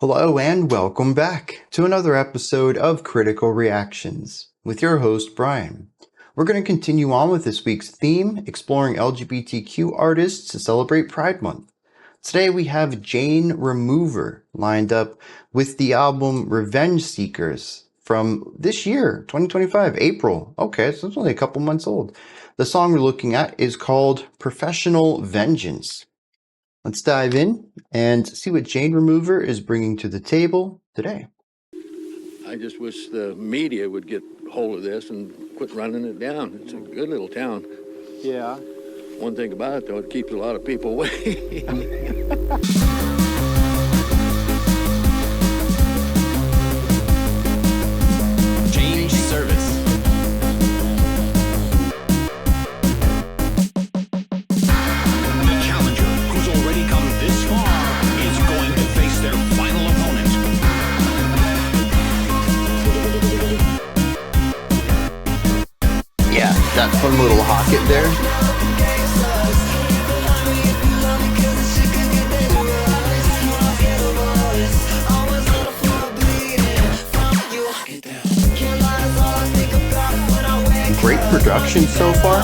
Hello and welcome back to another episode of Critical Reactions with your host, Bryan. We're going to continue on with this week's theme, exploring LGBTQ artists to celebrate Pride Month. Today we have Jane Remover lined up with the album Revenge Seekers from this year, 2025, April. Okay, so it's only a couple months old. The song we're looking at is called Professional Vengeance. Let's dive in and see what Jane Remover is bringing to the table today. I just wish the media would get hold of this and quit running it down. It's a good little town. Yeah. One thing about it, though, it keeps a lot of people away. Change service. The challenger, who's already come this far, is going to face their final opponent. Yeah, that fun little hocket there. Great production so far.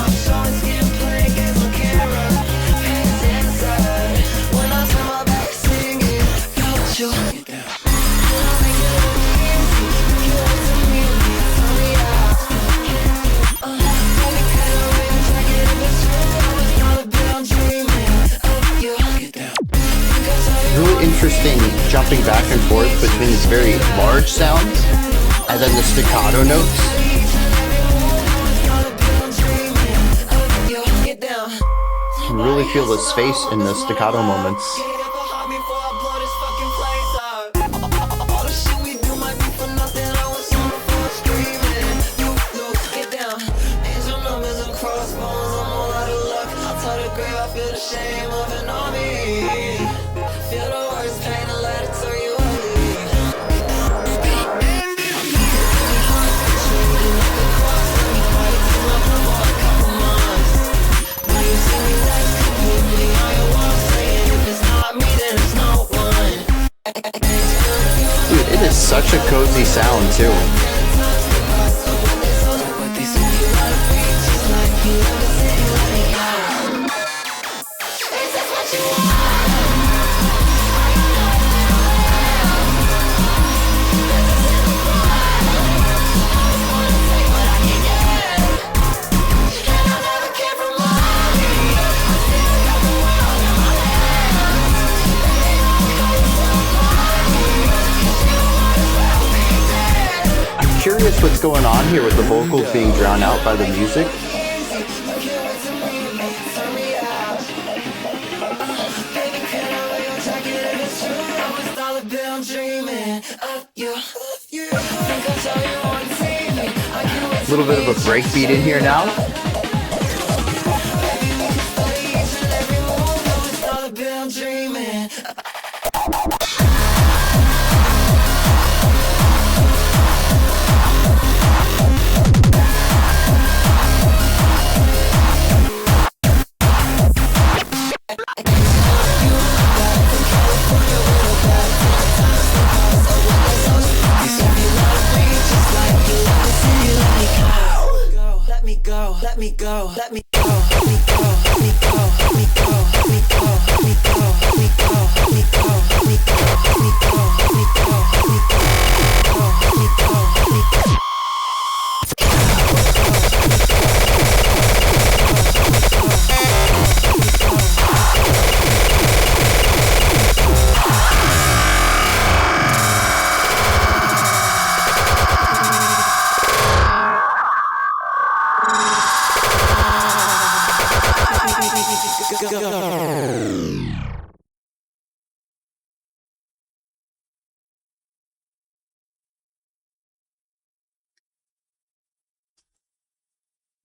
Really interesting jumping back and forth between these very large sounds and then the staccato notes. You can really feel the space in the staccato moments. Dude, it is such a cozy sound too. Curious what's going on here with the vocals being drowned out by the music. A little bit of a breakbeat in here now. Let me go, let me go, let me go, let me go, let me go, let me go, let me go, let me go, let me go, let me go, let me go, let me go, let me go, let me go, let me go.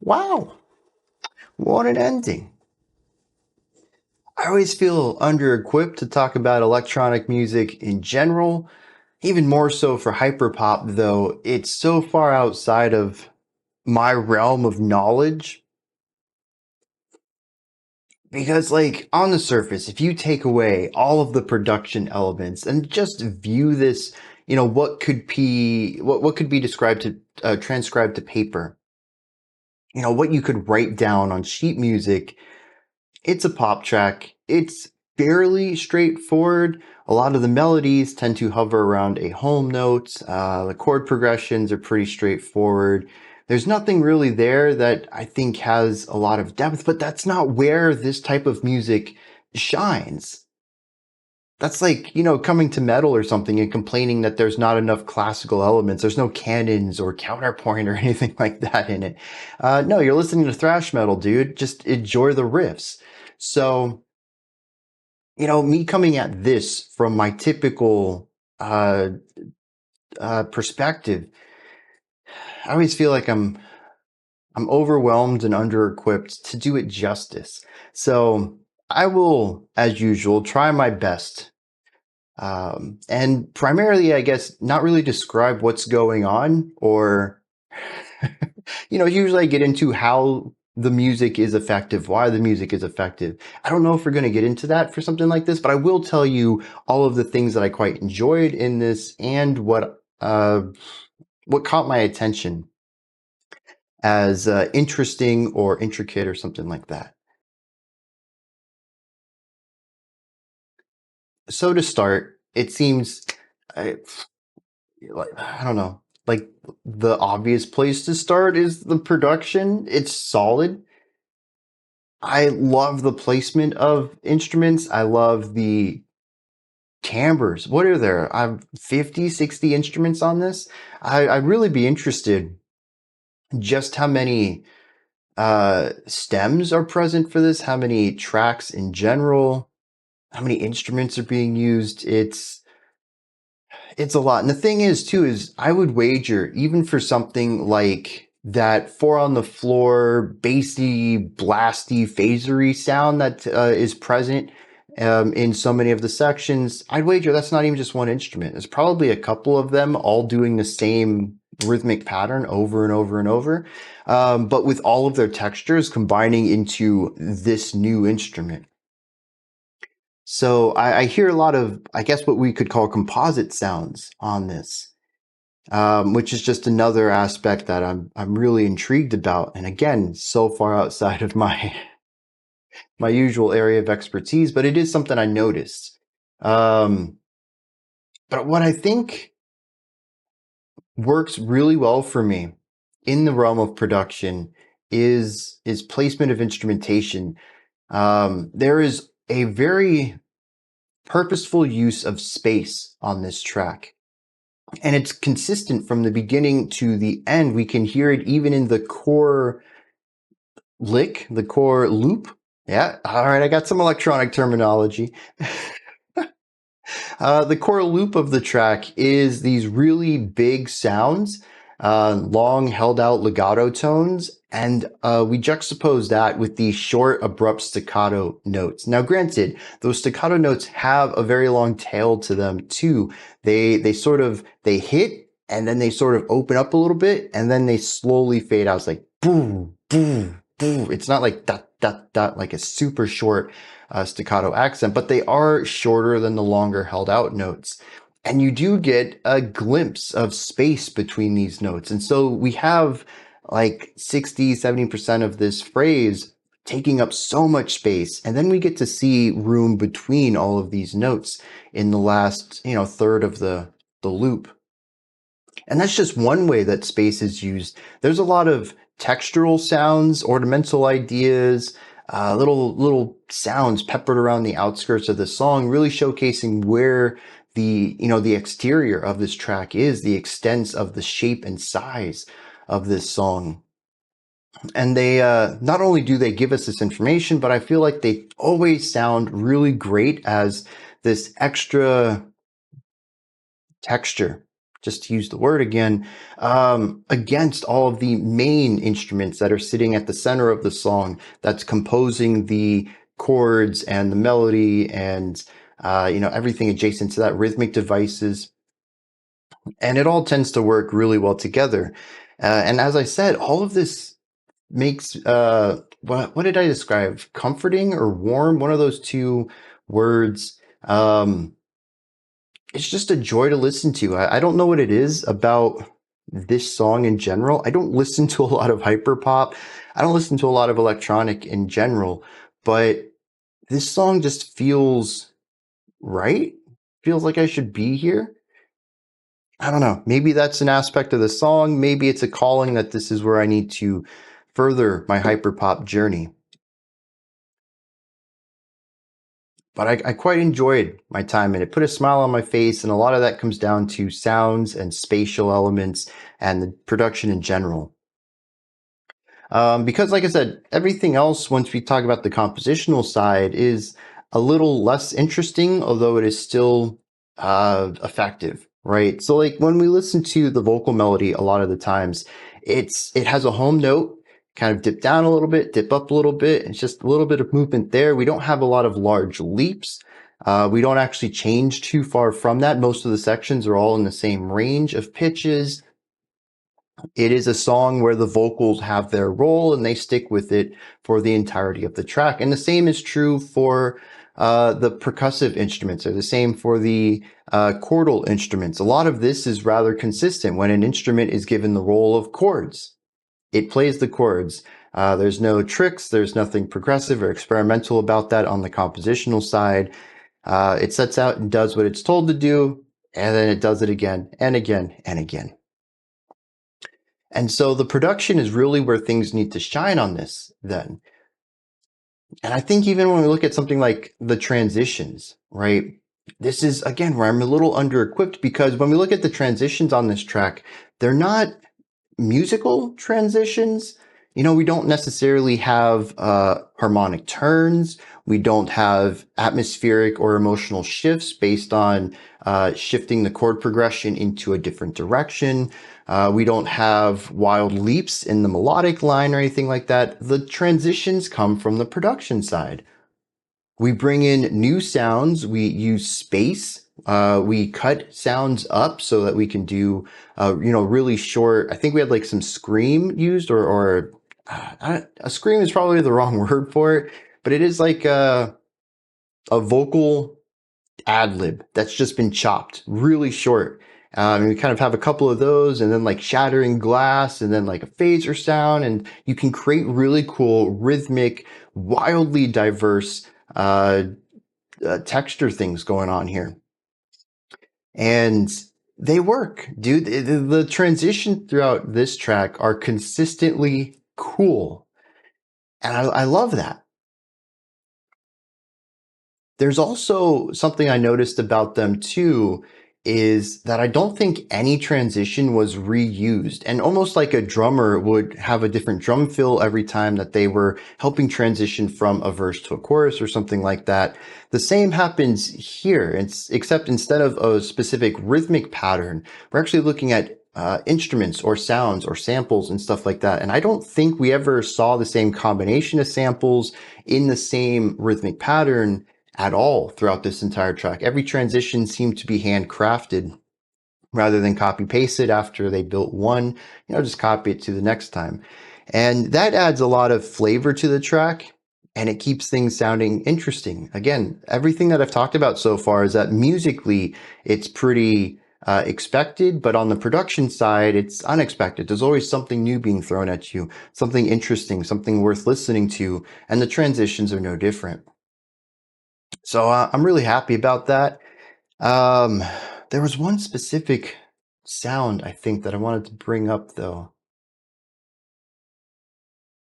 Wow, what an ending. I always feel under-equipped to talk about electronic music in general, even more so for hyperpop, though it's so far outside of my realm of knowledge. Because, like, on the surface, if you take away all of the production elements and just view this, what could be described to transcribed to paper, what you could write down on sheet music, it's a pop track. It's fairly straightforward. A lot of the melodies tend to hover around a home note. The chord progressions are pretty straightforward. There's nothing really there that I think has a lot of depth, but that's not where this type of music shines. That's like, coming to metal or something and complaining that there's not enough classical elements. There's no cannons or counterpoint or anything like that in it. No, you're listening to thrash metal, dude. Just enjoy the riffs. So, me coming at this from my typical uh, perspective, I always feel like I'm overwhelmed and under-equipped to do it justice. So I will, as usual, try my best. And primarily, I guess, not really describe what's going on or, usually I get into how the music is effective, why the music is effective. I don't know if we're going to get into that for something like this, but I will tell you all of the things that I quite enjoyed in this and what caught my attention as interesting or intricate or something like that. So to start, it seems, I, I don't know, like the obvious place to start is the production. It's solid. I love the placement of instruments. I love the timbres. What are there? I've 50, 60 instruments on this. I'd really be interested just how many stems are present for this, how many tracks in general, how many instruments are being used. It's a lot. And the thing is, too, is I would wager, even for something like that four on the floor, bassy, blasty, phasery sound that is present in so many of the sections, I'd wager that's not even just one instrument. It's probably a couple of them all doing the same rhythmic pattern over and over and over, but with all of their textures combining into this new instrument. So I hear a lot of, I guess, what we could call composite sounds on this, which is just another aspect that I'm really intrigued about. And again, so far outside of my usual area of expertise, but it is something I noticed. But what I think works really well for me in the realm of production is placement of instrumentation. There is a very purposeful use of space on this track. And it's consistent from the beginning to the end. We can hear it even in the core lick, the core loop. Yeah, all right, I got some electronic terminology. The core loop of the track is these really big sounds, long held out legato tones, and we juxtapose that with these short, abrupt staccato notes. Now, granted, those staccato notes have a very long tail to them too. They hit and then they sort of open up a little bit and then they slowly fade out. It's like boom, boom, boom. It's not like dot, dot, dot, like a super short staccato accent, but they are shorter than the longer held out notes. And you do get a glimpse of space between these notes. And so we have like 60, 70% of this phrase taking up so much space. And then we get to see room between all of these notes in the last, third of the loop. And that's just one way that space is used. There's a lot of textural sounds, ornamental ideas, little sounds peppered around the outskirts of the song, really showcasing where the exterior of this track is, the extent of the shape and size of this song. And they not only do they give us this information, but I feel like they always sound really great as this extra texture, just to use the word again, against all of the main instruments that are sitting at the center of the song that's composing the chords and the melody and everything adjacent to that, rhythmic devices. And it all tends to work really well together. And as I said, all of this makes what did I describe? Comforting or warm? One of those two words. It's just a joy to listen to. I don't know what it is about this song in general. I don't listen to a lot of hyperpop. I don't listen to a lot of electronic in general, but this song just feels right. Feels like I should be here. I don't know. Maybe that's an aspect of the song. Maybe it's a calling that this is where I need to further my hyperpop journey. But I quite enjoyed my time in it. Put a smile on my face, and a lot of that comes down to sounds and spatial elements and the production in general. Because, like I said, everything else, once we talk about the compositional side, is a little less interesting, although it is still effective, right? So, like when we listen to the vocal melody, a lot of the times, it has a home note, kind of dip down a little bit, dip up a little bit. It's just a little bit of movement there. We don't have a lot of large leaps. We don't actually change too far from that. Most of the sections are all in the same range of pitches. It is a song where the vocals have their role and they stick with it for the entirety of the track. And the same is true for the percussive instruments, or the same for the chordal instruments. A lot of this is rather consistent. When an instrument is given the role of chords, it plays the chords. There's no tricks. There's nothing progressive or experimental about that on the compositional side. It sets out and does what it's told to do, and then it does it again and again and again. And so the production is really where things need to shine on this then. And I think even when we look at something like the transitions, right? This is again where I'm a little under equipped, because when we look at the transitions on this track, they're not musical transitions. You know, we don't necessarily have harmonic turns. We don't have atmospheric or emotional shifts based on shifting the chord progression into a different direction. We don't have wild leaps in the melodic line or anything like that. The transitions come from the production side. We bring in new sounds. We use space. We cut sounds up so that we can do, really short. I think we had like some scream used, or a scream is probably the wrong word for it, but it is like a vocal ad lib that's just been chopped really short. And we kind of have a couple of those, and then like shattering glass, and then like a phaser sound, and you can create really cool, rhythmic, wildly diverse texture things going on here. And they work, dude. The transition throughout this track are consistently cool. And I love that. There's also something I noticed about them too, is that I don't think any transition was reused, and almost like a drummer would have a different drum fill every time that they were helping transition from a verse to a chorus or something like that. The same happens here, except instead of a specific rhythmic pattern, we're actually looking at instruments or sounds or samples and stuff like that. And I don't think we ever saw the same combination of samples in the same rhythmic pattern at all throughout this entire track. Every transition seemed to be handcrafted rather than copy pasted after they built one, just copy it to the next time. And that adds a lot of flavor to the track, and it keeps things sounding interesting. Again, everything that I've talked about so far is that musically it's pretty expected, but on the production side, it's unexpected. There's always something new being thrown at you, something interesting, something worth listening to, and the transitions are no different. So I'm really happy about that. There was one specific sound, I think, that I wanted to bring up, though.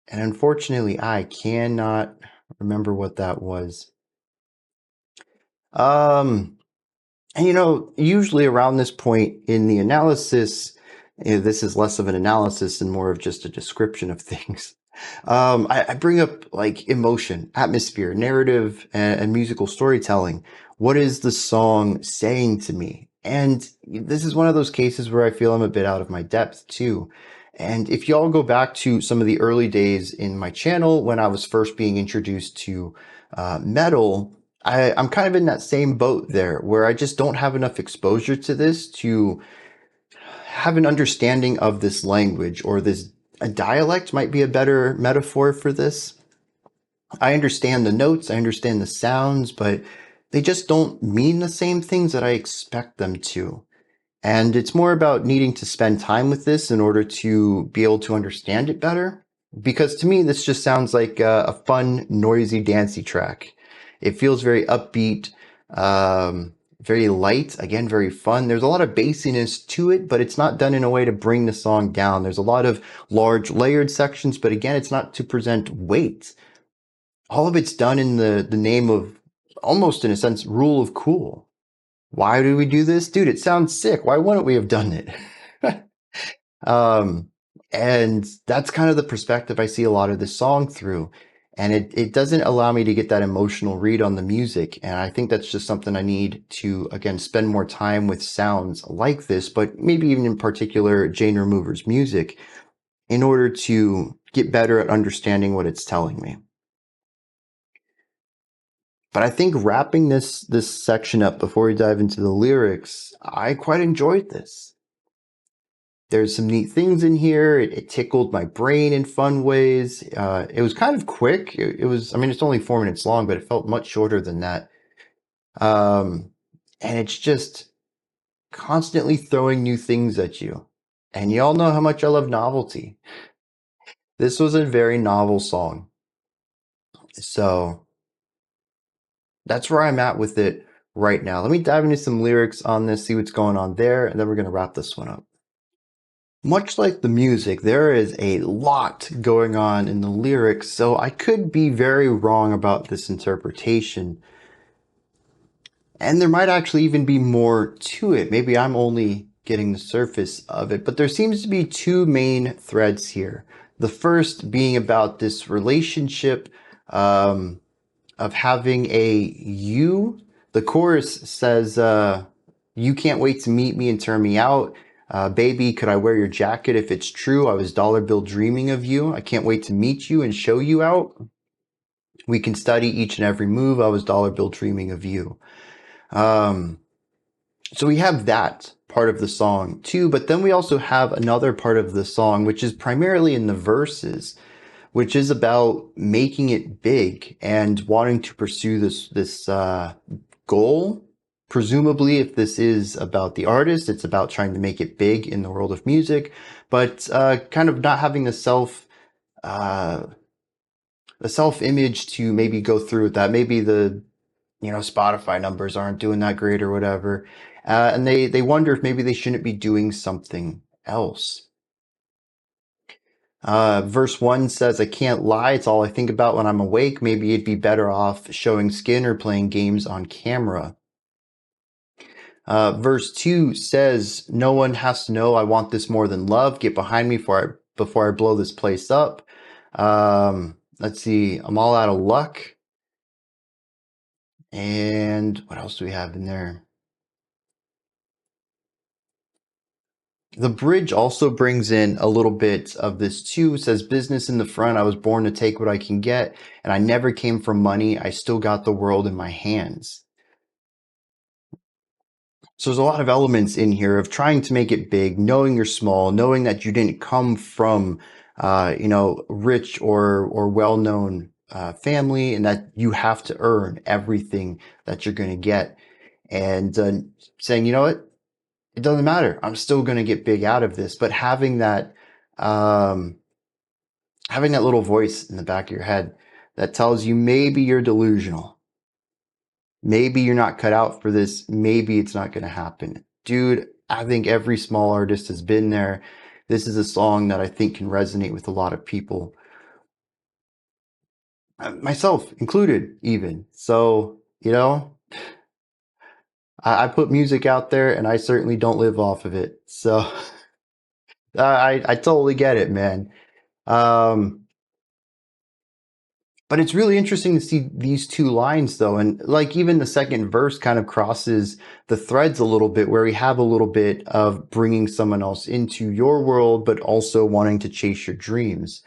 And unfortunately, I cannot remember what that was. And usually around this point in the analysis, this is less of an analysis and more of just a description of things. I bring up like emotion, atmosphere, narrative, and musical storytelling. What is the song saying to me? And this is one of those cases where I feel I'm a bit out of my depth too. And if y'all go back to some of the early days in my channel when I was first being introduced to metal, I'm kind of in that same boat there, where I just don't have enough exposure to this to have an understanding of this language or this a dialect might be a better metaphor for this. I understand the notes, I understand the sounds, but they just don't mean the same things that I expect them to. And it's more about needing to spend time with this in order to be able to understand it better. Because to me, this just sounds like a fun, noisy, dancey track. It feels very upbeat, very light, again, very fun. There's a lot of bassiness to it, but it's not done in a way to bring the song down. There's a lot of large layered sections, but again, it's not to present weight. All of it's done in the name of, almost in a sense, rule of cool. Why do we do this? Dude, it sounds sick. Why wouldn't we have done it? um, and that's kind of the perspective I see a lot of this song through. And it doesn't allow me to get that emotional read on the music. And I think that's just something I need to, again, spend more time with sounds like this, but maybe even in particular Jane Remover's music, in order to get better at understanding what it's telling me. But I think wrapping this section up before we dive into the lyrics, I quite enjoyed this. There's some neat things in here. It tickled my brain in fun ways. It was kind of quick. It was, I mean, it's only 4 minutes long, but it felt much shorter than that. And it's just constantly throwing new things at you. And y'all know how much I love novelty. This was a very novel song. So that's where I'm at with it right now. Let me dive into some lyrics on this, see what's going on there, and then we're going to wrap this one up. Much like the music, there is a lot going on in the lyrics, so I could be very wrong about this interpretation. And there might actually even be more to it. Maybe I'm only getting the surface of it, but there seems to be two main threads here. The first being about this relationship of having a you. The chorus says, you can't wait to meet me and turn me out. Baby, could I wear your jacket if it's true? I was dollar bill dreaming of you. I can't wait to meet you and show you out. We can study each and every move. I was dollar bill dreaming of you. So we have that part of the song too, but then we also have another part of the song, which is primarily in the verses, which is about making it big and wanting to pursue this goal. Presumably, if this is about the artist, it's about trying to make it big in the world of music, but kind of not having the self image to maybe go through with that. Maybe the Spotify numbers aren't doing that great or whatever, and they wonder if maybe they shouldn't be doing something else. Verse 1 says, I can't lie, it's all I think about when I'm awake. Maybe it'd be better off showing skin or playing games on camera. Verse 2 says, no one has to know I want this more than love. Get behind me before I blow this place up. Let's see, I'm all out of luck. And what else do we have in there? The bridge also brings in a little bit of this too. It says, business in the front. I was born to take what I can get, and I never came from money. I still got the world in my hands. So there's a lot of elements in here of trying to make it big, knowing you're small, knowing that you didn't come from, rich or well-known family, and that you have to earn everything that you're going to get, and saying, you know what? It doesn't matter. I'm still going to get big out of this. But having that little voice in the back of your head that tells you maybe you're delusional. Maybe you're not cut out for this. Maybe it's not going to happen. Dude, I think every small artist has been there. This is a song that I think can resonate with a lot of people. Myself included, even. So, I put music out there and I certainly don't live off of it. So I totally get it, man. But it's really interesting to see these two lines though. And like even the second verse kind of crosses the threads a little bit, where we have a little bit of bringing someone else into your world, but also wanting to chase your dreams.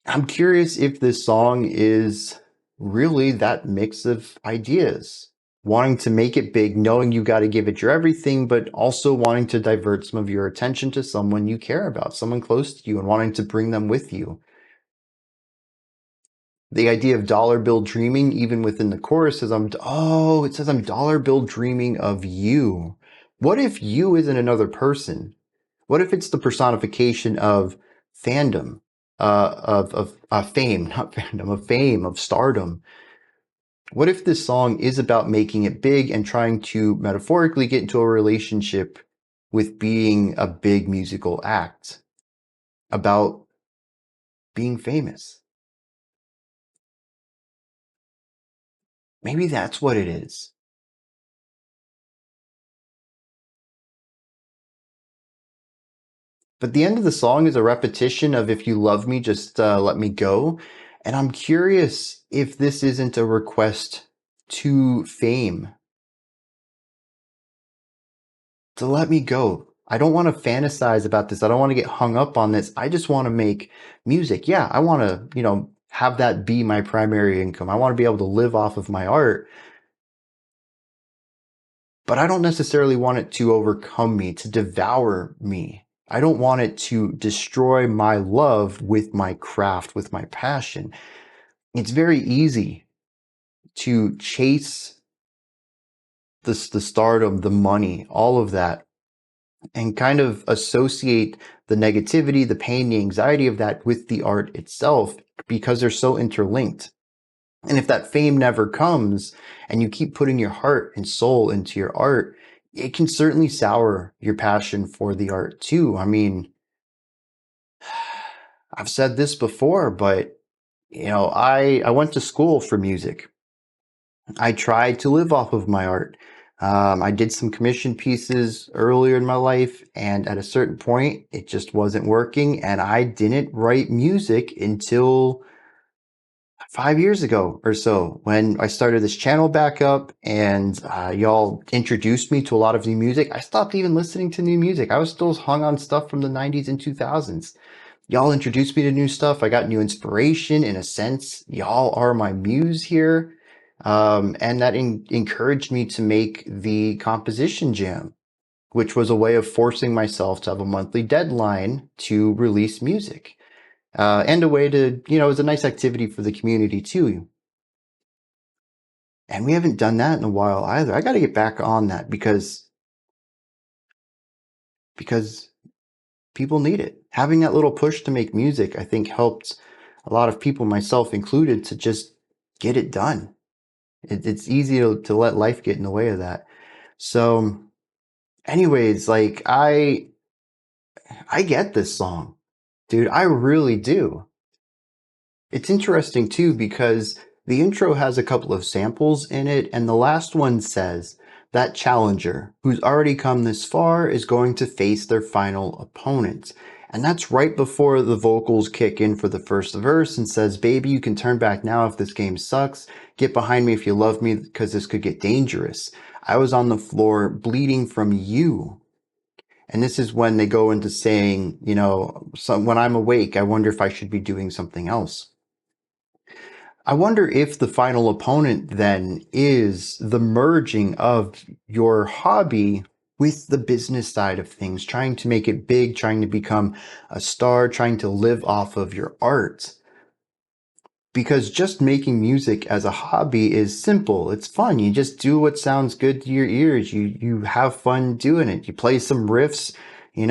I'm curious if this song is really that mix of ideas. wanting to make it big, knowing you got to give it your everything, but also wanting to divert some of your attention to someone you care about, someone close to you, and wanting to bring them with you. The idea of dollar bill dreaming, even within the chorus, says it says I'm dollar bill dreaming of you. What if you isn't another person? What if it's the personification of fandom, of fame, not fandom, of fame, of stardom? What if this song is about making it big and trying to metaphorically get into a relationship with being a big musical act, about being famous? Maybe that's what it is. But the end of the song is a repetition of "If you love me, just let me go." And I'm curious if this isn't a request to fame to let me go. I don't want to fantasize about this. I don't want to get hung up on this. I just want to make music. Yeah, I want to, have that be my primary income. I want to be able to live off of my art, but I don't necessarily want it to overcome me, to devour me. I don't want it to destroy my love with my craft, with my passion. It's very easy to chase the stardom, the money, all of that, and kind of associate the negativity, the pain, the anxiety of that with the art itself because they're so interlinked. And if that fame never comes and you keep putting your heart and soul into your art, it can certainly sour your passion for the art too. I mean, I've said this before, but I went to school for music. I tried to live off of my art. I did some commission pieces earlier in my life, and at a certain point, it just wasn't working. And I didn't write music until 5 years ago or so when I started this channel back up, and y'all introduced me to a lot of new music. I stopped even listening to new music. I was still hung on stuff from the 90s and 2000s. Y'all introduced me to new stuff. I got new inspiration in a sense. Y'all are my muse here. And that encouraged me to make the composition jam, which was a way of forcing myself to have a monthly deadline to release music. And a way to, it was a nice activity for the community too. And we haven't done that in a while either. I got to get back on that because people need it. Having that little push to make music, I think, helped a lot of people, myself included, to just get it done. It's easy to let life get in the way of that. So, anyways, like I get this song, dude. I really do. It's interesting too because the intro has a couple of samples in it, and the last one says that challenger who's already come this far is going to face their final opponent. And that's right before the vocals kick in for the first verse and says, "Baby, you can turn back now if this game sucks. Get behind me if you love me, because this could get dangerous. I was on the floor bleeding from you." And this is when they go into saying, when I'm awake, I wonder if I should be doing something else. I wonder if the final opponent then is the merging of your hobby with the business side of things, trying to make it big, trying to become a star, trying to live off of your art. Because just making music as a hobby is simple. It's fun. You just do what sounds good to your ears. You have fun doing it. You play some riffs, you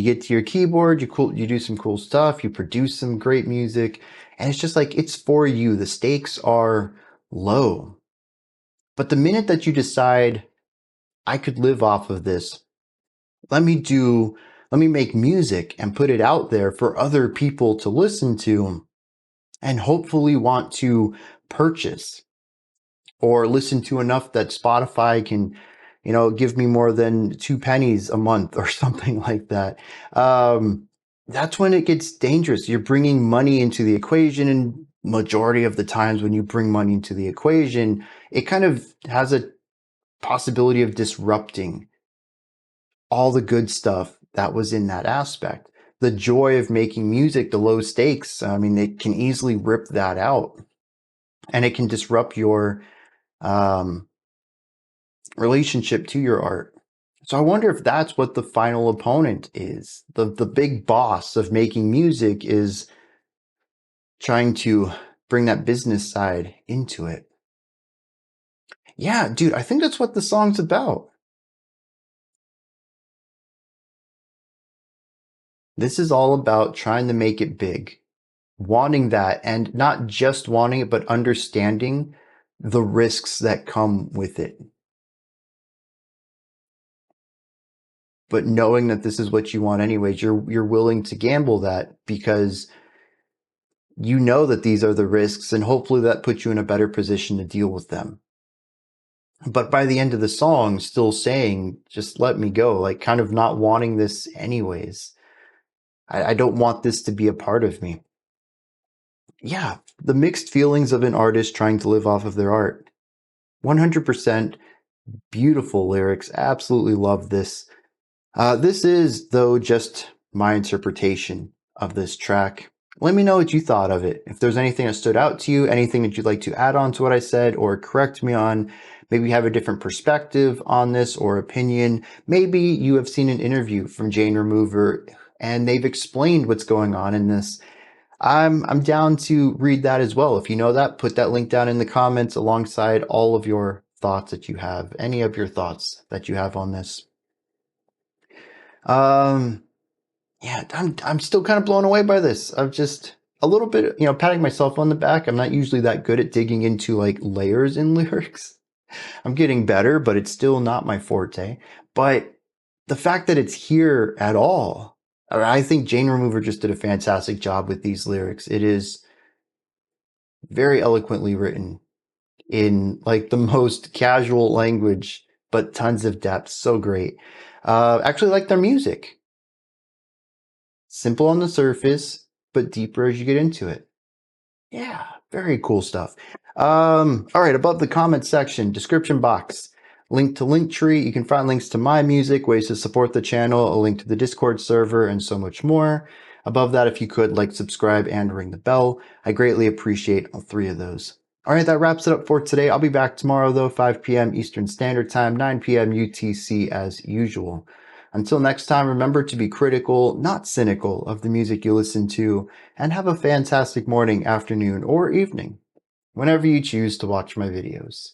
get to your keyboard, you do some cool stuff, you produce some great music, and it's just like it's for you. The stakes are low. But the minute that you decide I could live off of this, let me make music and put it out there for other people to listen to and hopefully want to purchase or listen to enough that Spotify can, give me more than 2 pennies a month or something like that. That's when it gets dangerous. You're bringing money into the equation, and majority of the times when you bring money into the equation, it kind of has a possibility of disrupting all the good stuff that was in that aspect. The joy of making music, the low stakes, I mean, it can easily rip that out, and it can disrupt your relationship to your art. So I wonder if that's what the final opponent is. The big boss of making music is trying to bring that business side into it. Yeah, dude, I think that's what the song's about. This is all about trying to make it big, wanting that, and not just wanting it, but understanding the risks that come with it. But knowing that this is what you want anyways, you're willing to gamble that because you know that these are the risks, and hopefully that puts you in a better position to deal with them. But by the end of the song, still saying, just let me go, like kind of not wanting this anyways. I don't want this to be a part of me. Yeah, the mixed feelings of an artist trying to live off of their art. 100% beautiful lyrics. Absolutely love this. This is, though, just my interpretation of this track. Let me know what you thought of it. If there's anything that stood out to you, anything that you'd like to add on to what I said or correct me on, maybe you have a different perspective on this or opinion. Maybe you have seen an interview from Jane Remover and they've explained what's going on in this. I'm down to read that as well. If you know that, put that link down in the comments alongside all of your thoughts that you have, any of your thoughts that you have on this. Yeah, I'm still kind of blown away by this. I'm just a little bit, patting myself on the back. I'm not usually that good at digging into like layers in lyrics. I'm getting better, but it's still not my forte. But the fact that it's here at all, I think Jane Remover just did a fantastic job with these lyrics. It is very eloquently written in like the most casual language, but tons of depth. So great. Actually like their music. Simple on the surface, but deeper as you get into it. Yeah, very cool stuff. All right, above the comment section, description box, link to Linktree. You can find links to my music, ways to support the channel, a link to the Discord server, and so much more. Above that, if you could, like, subscribe, and ring the bell. I greatly appreciate all three of those. All right, that wraps it up for today. I'll be back tomorrow, though, 5 p.m. Eastern Standard Time, 9 p.m. UTC as usual. Until next time, remember to be critical, not cynical, of the music you listen to, and have a fantastic morning, afternoon, or evening, whenever you choose to watch my videos.